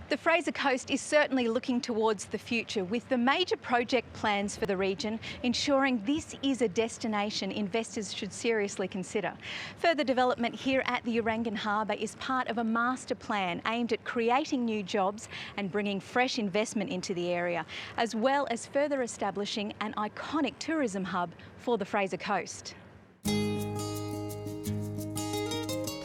The Fraser Coast is certainly looking towards the future, with the major project plans for the region ensuring this is a destination investors should seriously consider. Further development here at the Urangan Harbour is part of a master plan aimed at creating new jobs and bringing fresh investment into the area, as well as further establishing an iconic tourism hub for the Fraser Coast.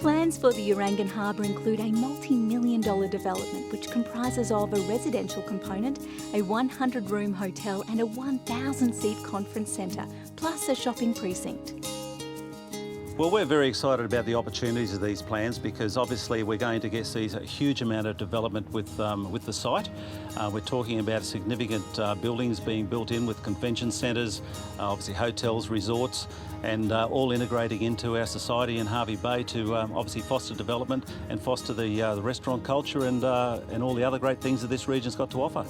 Plans for the Urangan Harbour include a multi-million-dollar development which comprises of a residential component, a 100-room hotel and a 1,000-seat conference centre, plus a shopping precinct. Well, we're very excited about the opportunities of these plans because obviously we're going to see a huge amount of development with the site. We're talking about significant buildings being built in with convention centres, obviously hotels, resorts, and all integrating into our society in Hervey Bay to obviously foster development and foster the restaurant culture and all the other great things that this region's got to offer.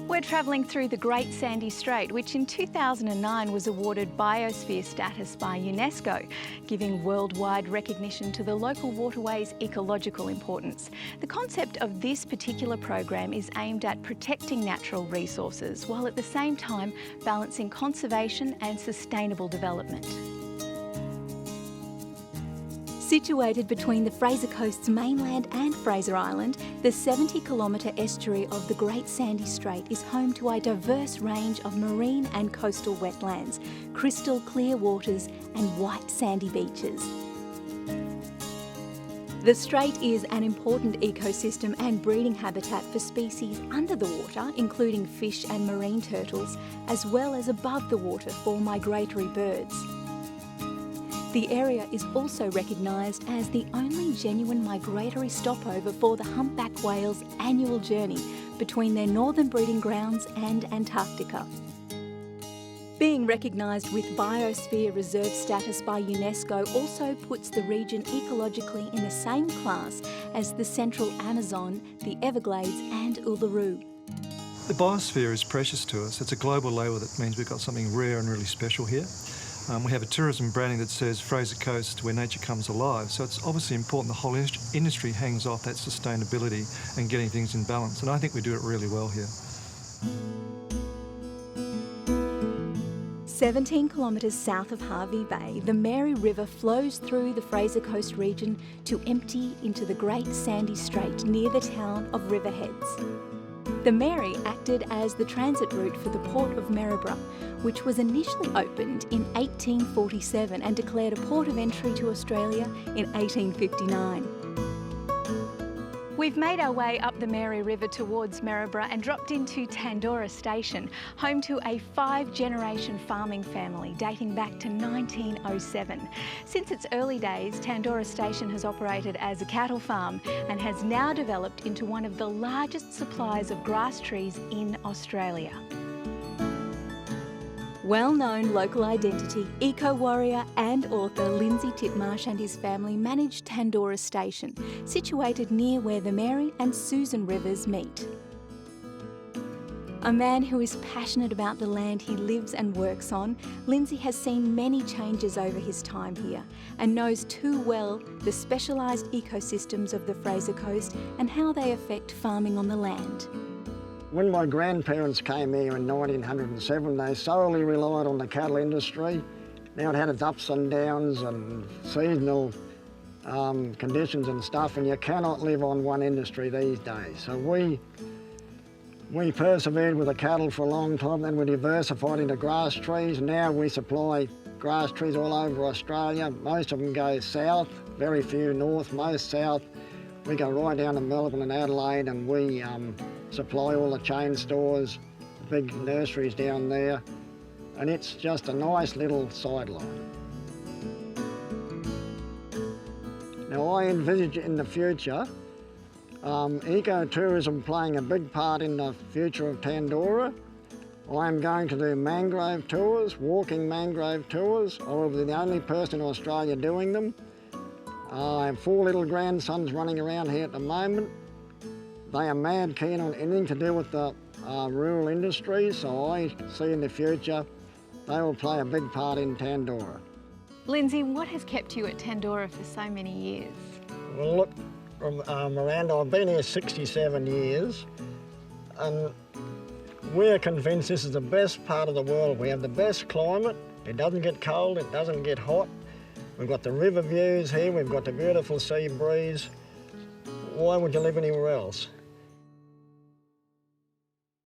We're travelling through the Great Sandy Strait, which in 2009 was awarded biosphere status by UNESCO, giving worldwide recognition to the local waterway's ecological importance. The concept of this particular program is aimed at protecting natural resources, while at the same time balancing conservation and sustainable development. Situated between the Fraser Coast's mainland and Fraser Island, the 70-kilometre estuary of the Great Sandy Strait is home to a diverse range of marine and coastal wetlands, crystal clear waters and white sandy beaches. The strait is an important ecosystem and breeding habitat for species under the water, including fish and marine turtles, as well as above the water for migratory birds. The area is also recognised as the only genuine migratory stopover for the humpback whale's annual journey between their northern breeding grounds and Antarctica. Being recognised with Biosphere Reserve status by UNESCO also puts the region ecologically in the same class as the Central Amazon, the Everglades and Uluru. The biosphere is precious to us. It's a global label that means we've got something rare and really special here. We have a tourism branding that says Fraser Coast, where nature comes alive. So it's obviously important the whole industry hangs off that sustainability and getting things in balance. And I think we do it really well here. 17 kilometres south of Hervey Bay, the Mary River flows through the Fraser Coast region to empty into the Great Sandy Strait near the town of Riverheads. The Mary acted as the transit route for the port of Maryborough, which was initially opened in 1847 and declared a port of entry to Australia in 1859. We've made our way up the Mary River towards Maryborough and dropped into Tandora Station, home to a 5-generation farming family dating back to 1907. Since its early days, Tandora Station has operated as a cattle farm and has now developed into one of the largest suppliers of grass trees in Australia. Well-known local identity, eco-warrior and author Lindsay Titmarsh and his family manage Tandora Station, situated near where the Mary and Susan rivers meet. A man who is passionate about the land he lives and works on, Lindsay has seen many changes over his time here and knows too well the specialised ecosystems of the Fraser Coast and how they affect farming on the land. When my grandparents came here in 1907, they solely relied on the cattle industry. Now it had its ups and downs and seasonal conditions and stuff, and you cannot live on one industry these days. So we persevered with the cattle for a long time, then we diversified into grass trees. Now we supply grass trees all over Australia. Most of them go south, very few north, most south. We go right down to Melbourne and Adelaide, and we supply all the chain stores, the big nurseries down there, and it's just a nice little sideline. Now I envisage in the future ecotourism playing a big part in the future of Tandora. I'm going to do mangrove tours, walking mangrove tours. I will be the only person in Australia doing them. I have 4 little grandsons running around here at the moment. They are mad keen on anything to do with the rural industry, so I see in the future they will play a big part in Tandora. Lindsay, what has kept you at Tandora for so many years? Well, look, Miranda, I've been here 67 years, and we're convinced this is the best part of the world. We have the best climate. It doesn't get cold, it doesn't get hot. We've got the river views here, we've got the beautiful sea breeze. Why would you live anywhere else?